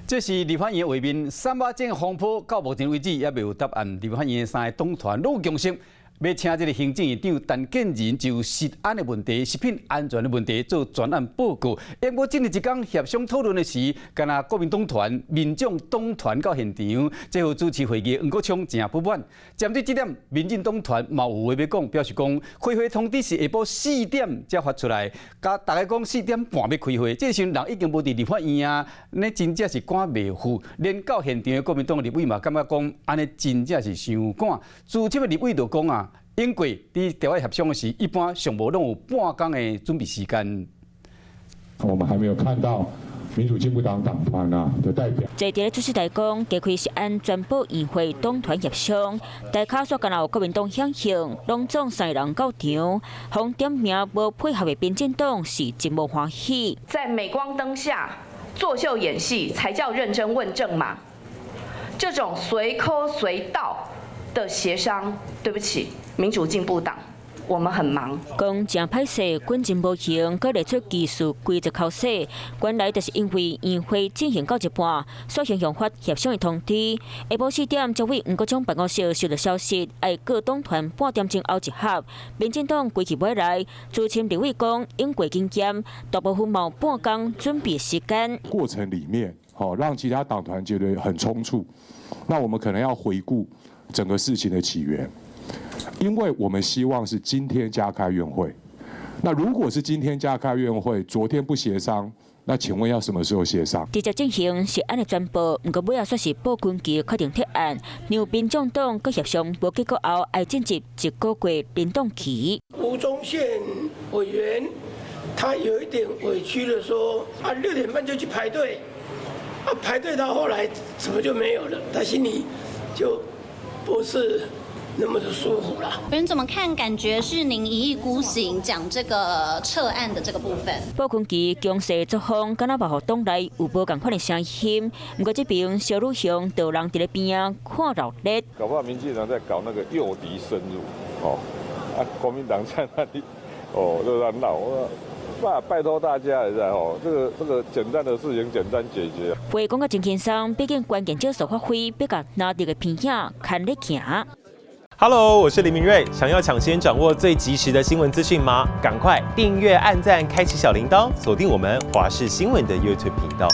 这是立法院的画面，三巴镇风波到目前为止也未有答案。立法院3个党团陆强生要请这个行政院长陈建仁就食安的问题、食品安全的问题做专案报告。因过今日一天协商讨论的是，干那国民党团、民众党团到现场，最后主持会议黄国昌正不满。针对这点，民进党团嘛有话要讲，表示讲开会通知是下晡4点才发出来，甲大家讲4点半要开会，这时候人已经无伫立法院啊，那真正是赶袂赴。连到现场的国民党立委嘛，感觉讲安尼真正是伤赶。资深的立委就讲啊。因为伫调解协商时，一般上无拢有半天的准备时间。我们还没有看到民主进步党党团的代表。在地主席来讲，加开食安全保议会党团协商，大卡所干有国民党响应，拢总3人到场，方点名无配合的民进党是真无欢喜。在镁光灯下作秀演戏，才叫认真问政嘛？这种随抠随到的协商，对不起，民主进步党，我们很忙。讲真歹势，滚真无行，佮列出技术规则考试，原来就是因为议会进行到一半，所向用法协商的通知。下晡4点，才为黄国昌办公室收到消息，爱各党团半点钟后集合。民进党规期尾来，资深立委讲，因过经验，大部分冇半天准备时间。过程里面，让其他党团觉得很冲突，那我们可能要回顾整个事情的起源。因为我们希望是今天加开院会，那如果是今天加开院会，昨天不协商，那请问要什么时候协商？直接进行食安的宣布，不过尾说是保军局确定提案，让民众党佮协商无结果后，爱进入1个月联动期。吴宗宪委员他有一点委屈的说，6点半就去排队，排队到后来怎么就没有了？他心里就不是那么的舒服啦。别人怎么看？感觉是您一意孤行讲这个撤案的这个部分。保军局强势作风，敢若保护党内有无共款的声音。不过这边小女雄就人伫咧边啊看热闹。搞不好民进党在搞那个诱敌深入，国民党在那里，热热闹。拜托大家了，这个简单的事情简单解决。会讲到真轻松，毕竟关键少数发挥，别甲拿到的片影看咧行。Hello， 我是林明瑞。想要抢先掌握最及时的新闻资讯吗？赶快订阅、按赞、开启小铃铛，锁定我们华视新闻的 YouTube 频道。